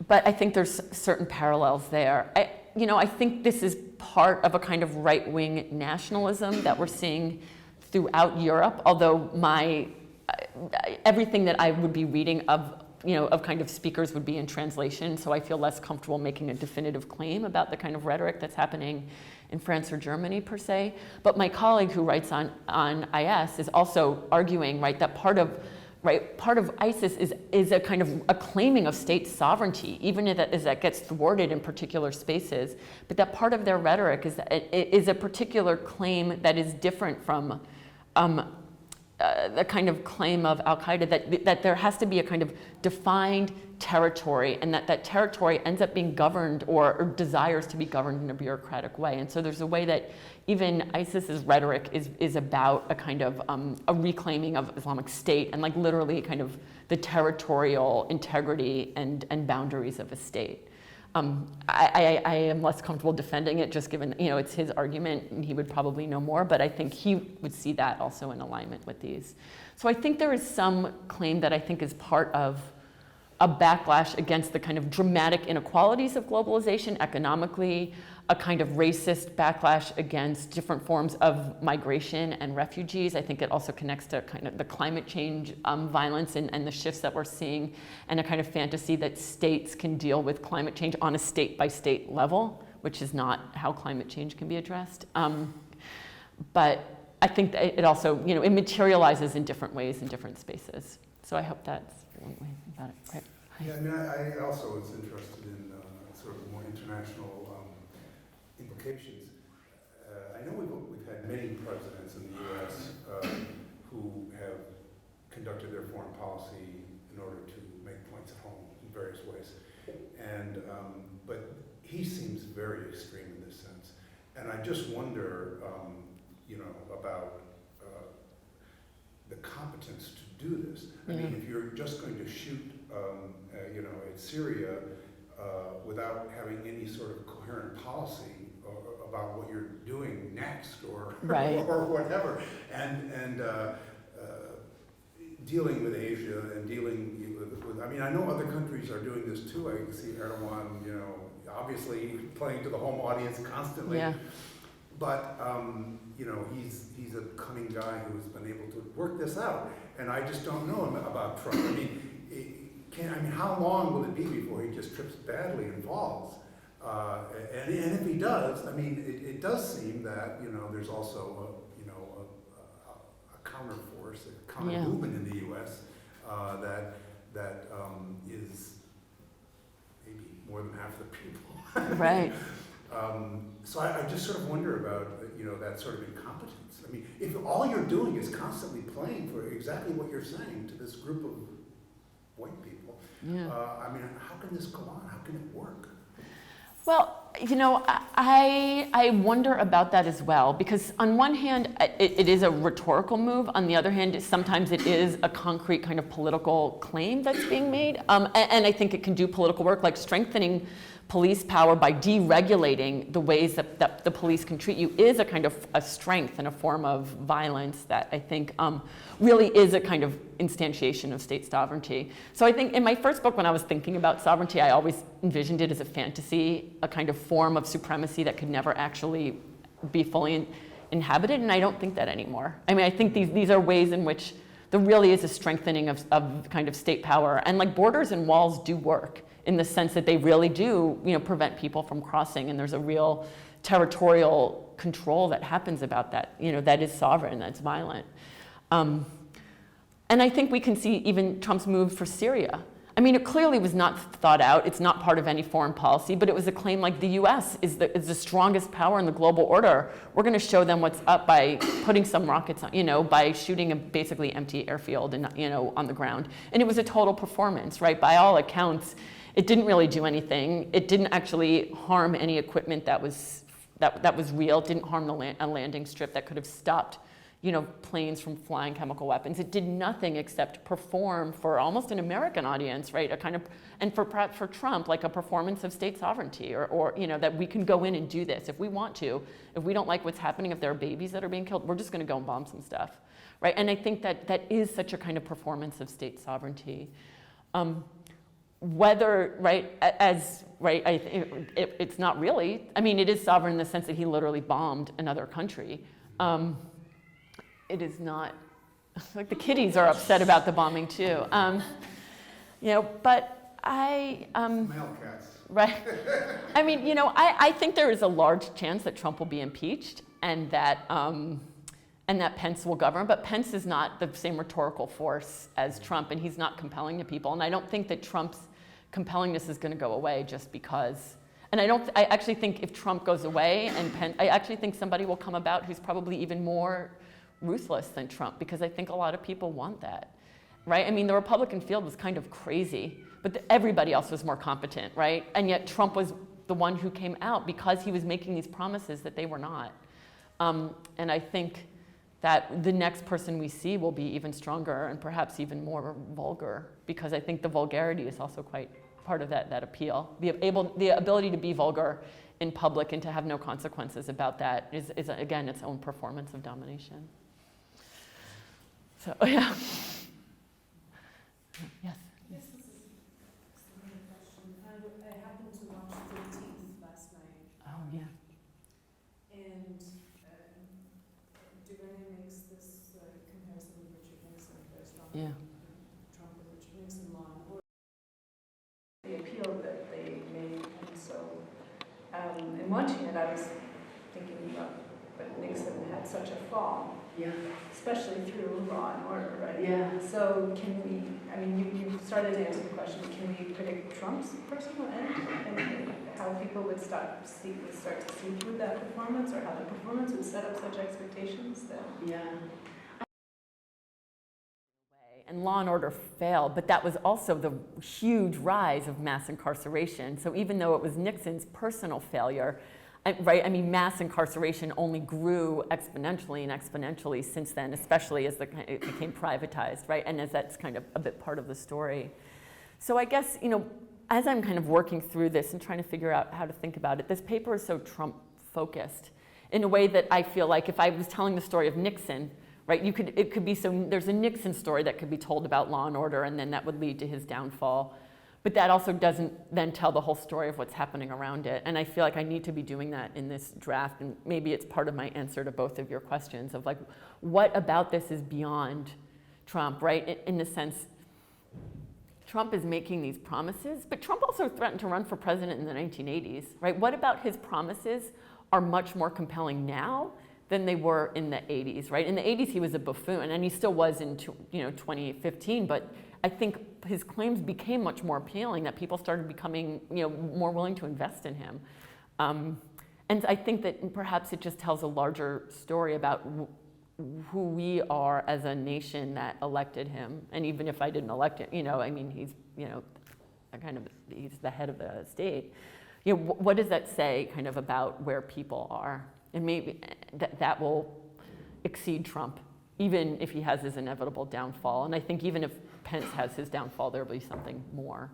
[SPEAKER 2] But I think there's certain parallels there. I think this is part of a kind of right-wing nationalism that we're seeing throughout Europe, although everything that I would be reading of kind of speakers would be in translation, so I feel less comfortable making a definitive claim about the kind of rhetoric that's happening in France or Germany per se. But my colleague who writes on IS is also arguing, right, that part of ISIS is a kind of a claiming of state sovereignty, even as that gets thwarted in particular spaces. But that part of their rhetoric is a particular claim that is different from the kind of claim of Al-Qaeda that there has to be a kind of defined territory, and that territory ends up being governed or desires to be governed in a bureaucratic way. And so there's a way that even ISIS's rhetoric is about a kind of a reclaiming of Islamic State and like literally kind of the territorial integrity and boundaries of a state. I am less comfortable defending it just given, it's his argument and he would probably know more, but I think he would see that also in alignment with these. So I think there is some claim that I think is part of a backlash against the kind of dramatic inequalities of globalization economically, a kind of racist backlash against different forms of migration and refugees. I think it also connects to kind of the climate change violence and the shifts that we're seeing, and a kind of fantasy that states can deal with climate change on a state-by-state level, which is not how climate change can be addressed. But I think that it also, it materializes in different ways in different spaces. So I hope that's one way about it. Great.
[SPEAKER 6] Yeah, I mean, I also was interested in sort of more international implications. I know we've had many presidents in the U.S. Who have conducted their foreign policy in order to make points at home in various ways, and but he seems very extreme in this sense. And I just wonder, about the competence to do this. I mean, if you're just going to shoot, at Syria without having any sort of coherent policy about what you're doing next, or
[SPEAKER 2] Right.
[SPEAKER 6] or whatever, and dealing with Asia and dealing with, I mean, I know other countries are doing this too. I see Erdogan, obviously playing to the home audience constantly.
[SPEAKER 2] Yeah.
[SPEAKER 6] But, he's a cunning guy who's been able to work this out. And I just don't know about Trump. I mean, how long will it be before he just trips badly and falls? And if he does, I mean, it does seem that, there's also a counter force, a counter movement in the U.S. that is maybe more than half the people.
[SPEAKER 2] Right.
[SPEAKER 6] So I just sort of wonder about, that sort of incompetence. I mean, if all you're doing is constantly playing for exactly what you're saying to this group of white people, I mean, how can this go on? How can it work?
[SPEAKER 2] Well, I wonder about that as well, because on one hand, it is a rhetorical move. On the other hand, sometimes it is a concrete kind of political claim that's being made. And I think it can do political work, like strengthening police power by deregulating the ways that the police can treat you is a kind of a strength and a form of violence that I think really is a kind of instantiation of state sovereignty. So I think in my first book, when I was thinking about sovereignty, I always envisioned it as a fantasy, a kind of form of supremacy that could never actually be fully inhabited, and I don't think that anymore. I mean, I think these are ways in which there really is a strengthening of kind of state power, and like borders and walls do work, in the sense that they really do, prevent people from crossing, and there's a real territorial control that happens about that, that is sovereign, that's violent. And I think we can see even Trump's move for Syria. I mean, it clearly was not thought out. It's not part of any foreign policy, but it was a claim like the US is the strongest power in the global order. We're going to show them what's up by putting some rockets on, by shooting a basically empty airfield and, on the ground. And it was a total performance, right? By all accounts, it didn't really do anything. It didn't actually harm any equipment that was real. It didn't harm a landing strip that could have stopped, planes from flying chemical weapons. It did nothing except perform for almost an American audience, right? And perhaps for Trump, like a performance of state sovereignty, or that we can go in and do this if we want to. If we don't like what's happening, if there are babies that are being killed, we're just going to go and bomb some stuff, right? And I think that is such a kind of performance of state sovereignty. Whether, it's not really. I mean, it is sovereign in the sense that he literally bombed another country. It is not, like the kiddies are upset about the bombing too. But I...
[SPEAKER 6] Male cats.
[SPEAKER 2] Right. I mean, I think there is a large chance that Trump will be impeached and that Pence will govern, but Pence is not the same rhetorical force as Trump, and he's not compelling to people. And I don't think that Trump's compellingness is going to go away just because. And I actually think if Trump goes away and Pence, I actually think somebody will come about who's probably even more ruthless than Trump, because I think a lot of people want that, right? I mean, the Republican field was kind of crazy, but everybody else was more competent, right? And yet Trump was the one who came out because he was making these promises that they were not. And I think that the next person we see will be even stronger and perhaps even more vulgar, because I think the vulgarity is also quite part of that appeal. The ability to be vulgar in public and to have no consequences about that is again, its own performance of domination. So, yeah. Yes.
[SPEAKER 7] This is a question. I happened to watch 13th last night.
[SPEAKER 2] Oh, yeah.
[SPEAKER 7] And Duvernay makes this comparison with Richard Nixon, very strong.
[SPEAKER 2] Yeah.
[SPEAKER 7] Trump and Richard Nixon law and order. The appeal that they made, and so in watching it, I was thinking about, but Nixon had such a fall.
[SPEAKER 2] Yeah.
[SPEAKER 7] Especially through law and order, right?
[SPEAKER 2] Yeah.
[SPEAKER 7] So can we, I mean, you started to answer the question, can we predict Trump's personal end? And how people would start to see through that performance, or how the performance would set up such expectations that...
[SPEAKER 2] Yeah. And law and order failed, but that was also the huge rise of mass incarceration. So even though it was Nixon's personal failure, right? I mean, mass incarceration only grew exponentially and exponentially since then, especially as it became privatized, right? And as that's kind of a bit part of the story. So I guess, as I'm kind of working through this and trying to figure out how to think about it, this paper is so Trump-focused in a way that I feel like if I was telling the story of Nixon, right, it could be there's a Nixon story that could be told about law and order, and then that would lead to his downfall. But that also doesn't then tell the whole story of what's happening around it. And I feel like I need to be doing that in this draft, and maybe it's part of my answer to both of your questions of like, what about this is beyond Trump, right? In the sense, Trump is making these promises, but Trump also threatened to run for president in the 1980s, right? What about his promises are much more compelling now than they were in the 80s, right? In the 80s, he was a buffoon, and he still was in 2015, but I think his claims became much more appealing, that people started becoming more willing to invest in him. And I think that perhaps it just tells a larger story about who we are as a nation that elected him. And even if I didn't elect him, I mean, he's he's the head of the state. What does that say kind of about where people are? And maybe that will exceed Trump, even if he has his inevitable downfall. And I think even if Pence has his downfall, there'll be something more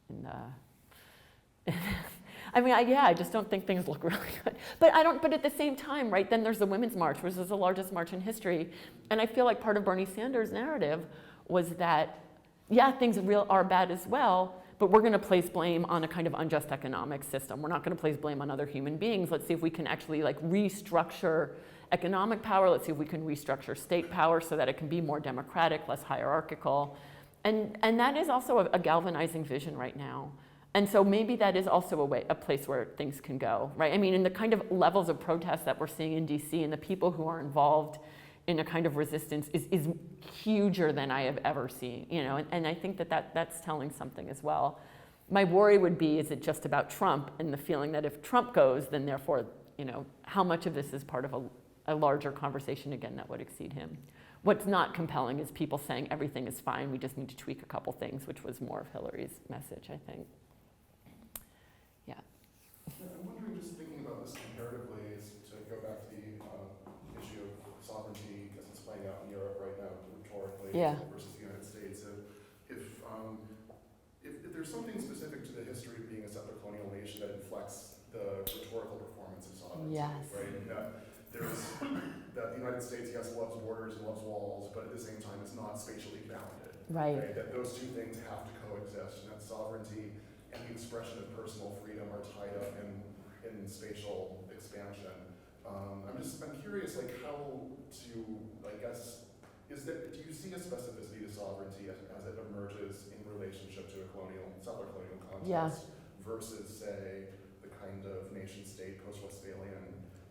[SPEAKER 2] in the. I just don't think things look really good. But at the same time, right, then there's the Women's March, which is the largest march in history. And I feel like part of Bernie Sanders' narrative was that, yeah, things are bad as well, but we're going to place blame on a kind of unjust economic system. We're not going to place blame on other human beings. Let's see if we can actually restructure economic power. Let's see if we can restructure state power so that it can be more democratic, less hierarchical. And that is also a galvanizing vision right now. And so maybe that is also a place where things can go, right? I mean, in the kind of levels of protest that we're seeing in DC and the people who are involved in a kind of resistance is huger than I have ever seen, and I think that's telling something as well. My worry would be, is it just about Trump and the feeling that if Trump goes, then therefore, how much of this is part of a larger conversation again that would exceed him? What's not compelling is people saying everything is fine, we just need to tweak a couple things, which was more of Hillary's message, I think. Yeah.
[SPEAKER 8] I'm wondering, just thinking about this comparatively, is to go back to the issue of sovereignty as it's playing out in Europe right now, rhetorically, versus the United States. If there's something specific to the history of being a settler colonial nation that inflects the rhetorical performance of sovereignty, right? That the United States, yes, loves borders and loves walls, but at the same time, it's not spatially bounded.
[SPEAKER 2] Right.
[SPEAKER 8] That those two things have to coexist, and that sovereignty and the expression of personal freedom are tied up in spatial expansion. I'm curious, how to, do you see a specificity to sovereignty as it emerges in relationship to a settler colonial context versus, say, the kind of nation state, post-Westphalian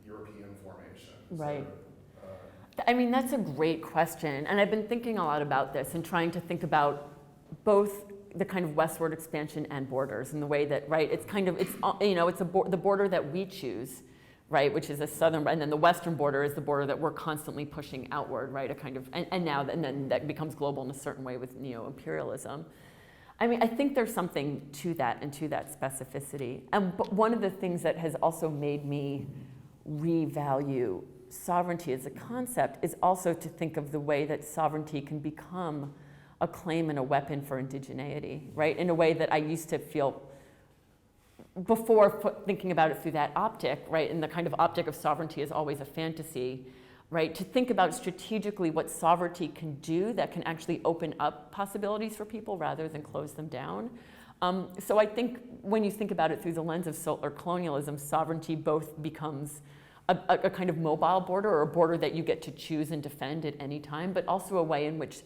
[SPEAKER 8] European formation?
[SPEAKER 2] Right. I mean, that's a great question. And I've been thinking a lot about this and trying to think about both the kind of westward expansion and borders in the way that, right, the border that we choose, right, which is a southern, and then the western border is the border that we're constantly pushing outward, right, a kind of, and then that becomes global in a certain way with neo-imperialism. I mean, I think there's something to that and to that specificity. But one of the things that has also made me revalue sovereignty as a concept is also to think of the way that sovereignty can become a claim and a weapon for indigeneity, right? In a way that I used to feel before thinking about it through that optic, right? And the kind of optic of sovereignty is always a fantasy, right? To think about strategically what sovereignty can do that can actually open up possibilities for people rather than close them down. So I think when you think about it through the lens of settler colonialism, sovereignty both becomes a kind of mobile border, or a border that you get to choose and defend at any time, but also a way in which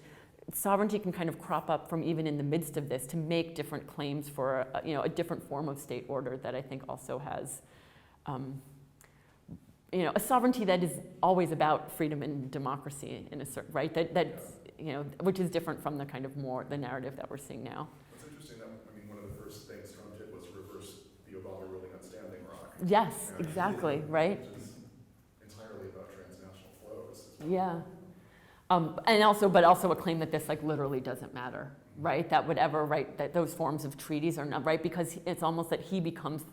[SPEAKER 2] sovereignty can kind of crop up from even in the midst of this to make different claims for a different form of state order that I think also has a sovereignty that is always about freedom and democracy in a certain, right? Which is different from the kind of more the narrative that we're seeing now.
[SPEAKER 8] It's interesting that, one of the first things Trump did was reverse the Obama ruling on Standing Rock.
[SPEAKER 2] Yes, exactly, right?
[SPEAKER 8] Which is entirely about transnational flows.
[SPEAKER 2] Yeah. And also a claim that this literally doesn't matter, right? That whatever, right, that those forms of treaties are not, right? Because it's almost that he becomes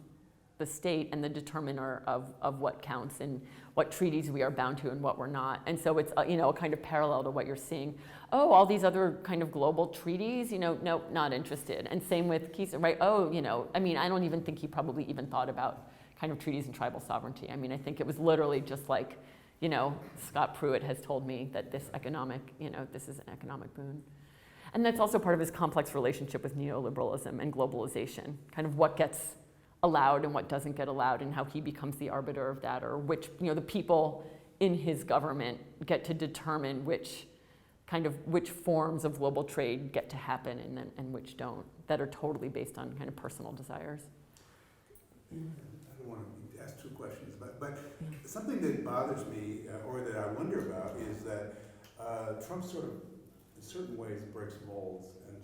[SPEAKER 2] the state and the determiner of what counts and what treaties we are bound to and what we're not. And so it's, a kind of parallel to what you're seeing. Oh, all these other kind of global treaties, no, not interested. And same with Keeson, right? Oh, I don't even think he probably even thought about kind of treaties and tribal sovereignty. I think it was literally just like, Scott Pruitt has told me that this is an economic boon. And that's also part of his complex relationship with neoliberalism and globalization, kind of what gets allowed and what doesn't get allowed and how he becomes the arbiter of that, or which, the people in his government get to determine which forms of global trade get to happen and which don't, that are totally based on kind of personal desires.
[SPEAKER 6] I don't want to ask two questions, but something that bothers me, or that I wonder about, is that Trump sort of, in certain ways, breaks molds and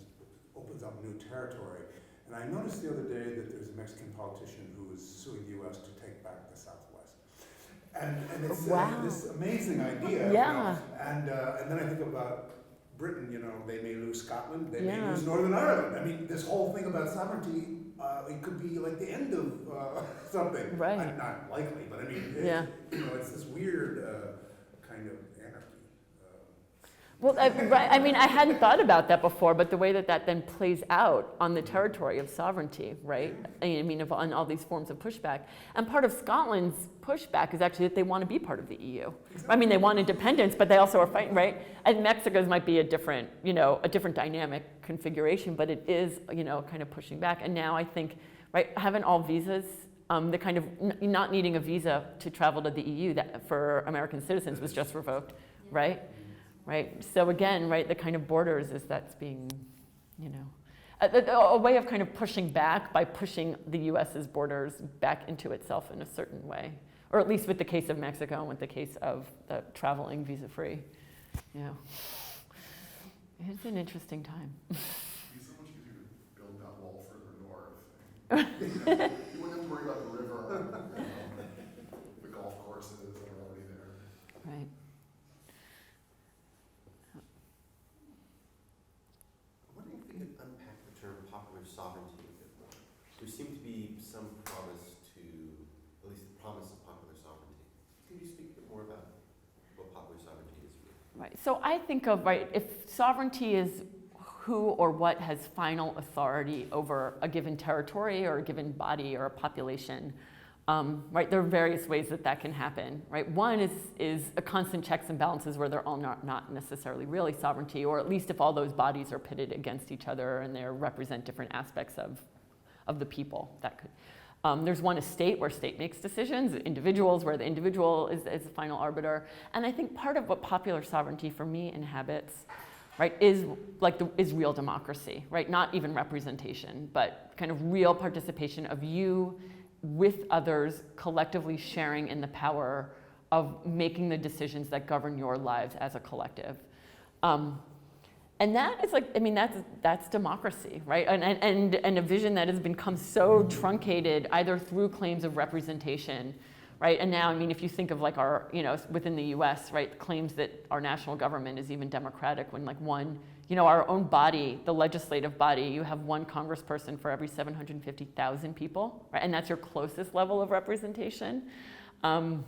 [SPEAKER 6] opens up new territory. And I noticed the other day that there's a Mexican politician who is suing the U.S. to take back the Southwest. And it's this amazing idea.
[SPEAKER 2] Yeah.
[SPEAKER 6] And then I think about Britain, they may lose Scotland, they may lose Northern Ireland. This whole thing about sovereignty, it could be like the end of something.
[SPEAKER 2] Right.
[SPEAKER 6] Not likely, but it's this weird kind of anarchy.
[SPEAKER 2] Well, right. I hadn't thought about that before, but the way that then plays out on the territory of sovereignty, right? On all these forms of pushback. And part of Scotland's pushback is actually that they want to be part of the EU.
[SPEAKER 6] Exactly.
[SPEAKER 2] They want independence, but they also are fighting, right? And Mexico's might be a different dynamic configuration, but it is, kind of pushing back. And now I think, right, having all visas, the kind of not needing a visa to travel to the EU that for American citizens was just revoked, right? Right. So again, right, the kind of borders that's being, a way of kind of pushing back by pushing the U.S.'s borders back into itself in a certain way, or at least with the case of Mexico and with the case of the traveling visa-free. It's an interesting time.
[SPEAKER 8] It'd be so much easier to build that wall further north. You wouldn't have to worry about the river, the golf courses that are already there.
[SPEAKER 2] Right.
[SPEAKER 1] Unpack the term popular sovereignty a bit more. There seemed to be some promise to, at least the promise of popular sovereignty. Could you speak a bit more about what popular sovereignty is for you?
[SPEAKER 2] Right. So I think of, if sovereignty is who or what has final authority over a given territory or a given body or a population, right, there are various ways that can happen, right? One is a constant checks and balances where they're all not necessarily really sovereignty, or at least if all those bodies are pitted against each other and they represent different aspects of the people. That could. There's one, a state where state makes decisions, individuals where the individual is the final arbiter. And I think part of what popular sovereignty for me inhabits, right, is real democracy, right? Not even representation, but kind of real participation of you with others collectively sharing in the power of making the decisions that govern your lives as a collective. And that is that's democracy, right? And a vision that has become so truncated either through claims of representation, right? And now, if you think of our, within the US, right, claims that our national government is even democratic when one, our own body, the legislative body, you have one congressperson for every 750,000 people, right? And that's your closest level of representation. And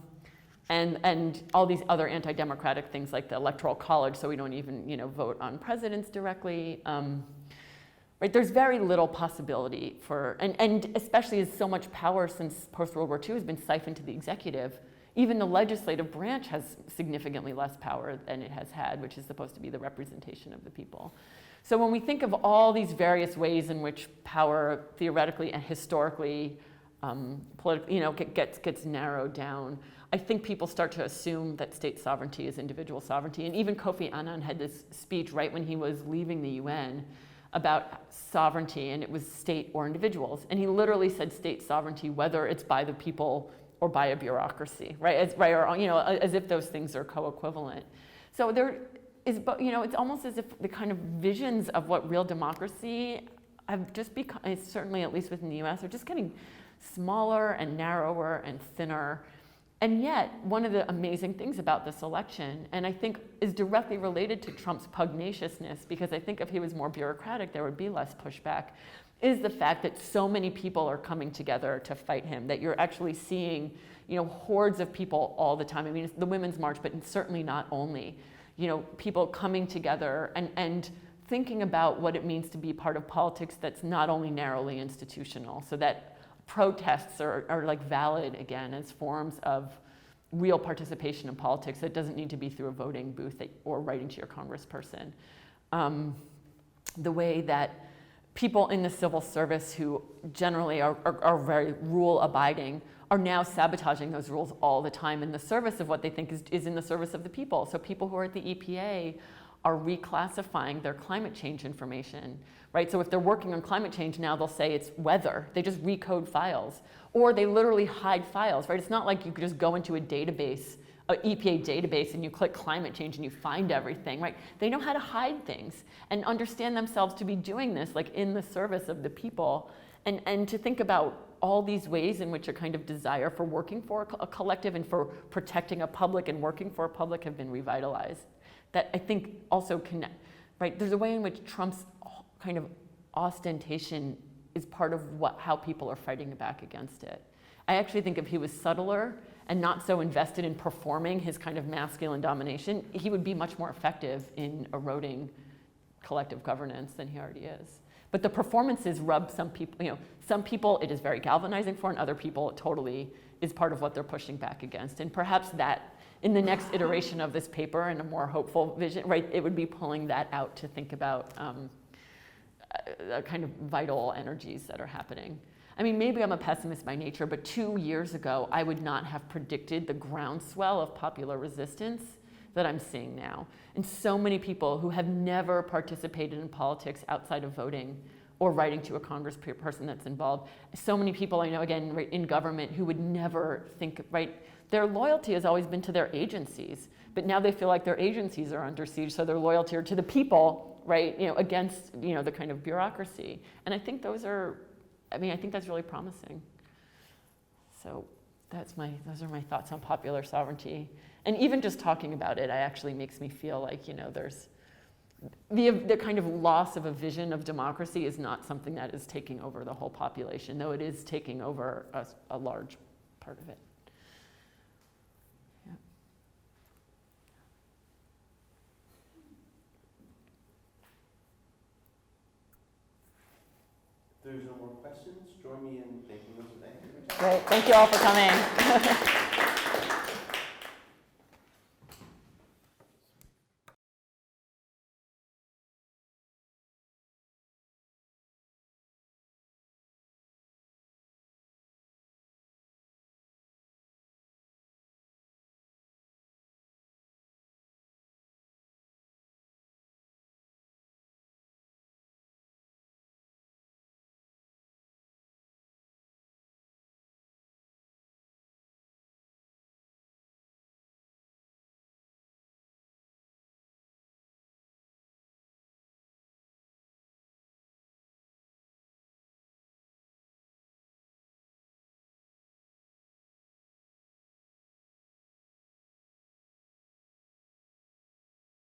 [SPEAKER 2] all these other anti-democratic things like the Electoral College, so we don't even, vote on presidents directly. Right, there's very little possibility for, and especially as so much power since post-World War II has been siphoned to the executive, even the legislative branch has significantly less power than it has had, which is supposed to be the representation of the people. So when we think of all these various ways in which power theoretically and historically gets narrowed down, I think people start to assume that state sovereignty is individual sovereignty. And even Kofi Annan had this speech right when he was leaving the UN about sovereignty, and it was state or individuals. And he literally said state sovereignty, whether it's by the people or by a bureaucracy, right? As if those things are co-equivalent. So there is, it's almost as if the kind of visions of what real democracy have just become, certainly at least within the US, are just getting smaller and narrower and thinner. And yet, one of the amazing things about this election, and I think is directly related to Trump's pugnaciousness, because I think if he was more bureaucratic, there would be less pushback, is the fact that so many people are coming together to fight him, that you're actually seeing, hordes of people all the time. I mean, it's the Women's March, but certainly not only, people coming together and thinking about what it means to be part of politics that's not only narrowly institutional, so that protests are like valid again as forms of real participation in politics. That doesn't need to be through a voting booth or writing to your congressperson. The way that people in the civil service who generally are very rule-abiding are now sabotaging those rules all the time in the service of what they think is in the service of the people. So people who are at the EPA are reclassifying their climate change information, right? So if they're working on climate change now, they'll say it's weather. They just recode files. Or they literally hide files, right? It's not like you could just go into a database, an EPA database, and you click climate change and you find everything, right? They know how to hide things and understand themselves to be doing this like in the service of the people, and to think about all these ways in which a kind of desire for working for a collective and for protecting a public and working for a public have been revitalized. That I think also connect, right? There's a way in which Trump's kind of ostentation is part of how people are fighting back against it. I actually think if he was subtler and not so invested in performing his kind of masculine domination, he would be much more effective in eroding collective governance than he already is. But the performances rub some people, some people it is very galvanizing for, and other people it totally is part of what they're pushing back against. And perhaps that, in the next iteration of this paper and a more hopeful vision, right, it would be pulling that out to think about kind of vital energies that are happening. I mean, maybe I'm a pessimist by nature, but 2 years ago, I would not have predicted the groundswell of popular resistance that I'm seeing now. And so many people who have never participated in politics outside of voting or writing to a congressperson that's involved. So many people I know, again, right, in government who would never think, right, their loyalty has always been to their agencies, but now they feel like their agencies are under siege, so their loyalty are to the people, right, against, the kind of bureaucracy. And I think those are, I think that's really promising. So those are my thoughts on popular sovereignty. And even just talking about it, actually makes me feel like, there's the kind of loss of a vision of democracy is not something that is taking over the whole population, though it is taking over a large part of it. Yeah.
[SPEAKER 1] If there's no more questions, join me in thanking those with Anker.
[SPEAKER 2] Great, thank you all for coming.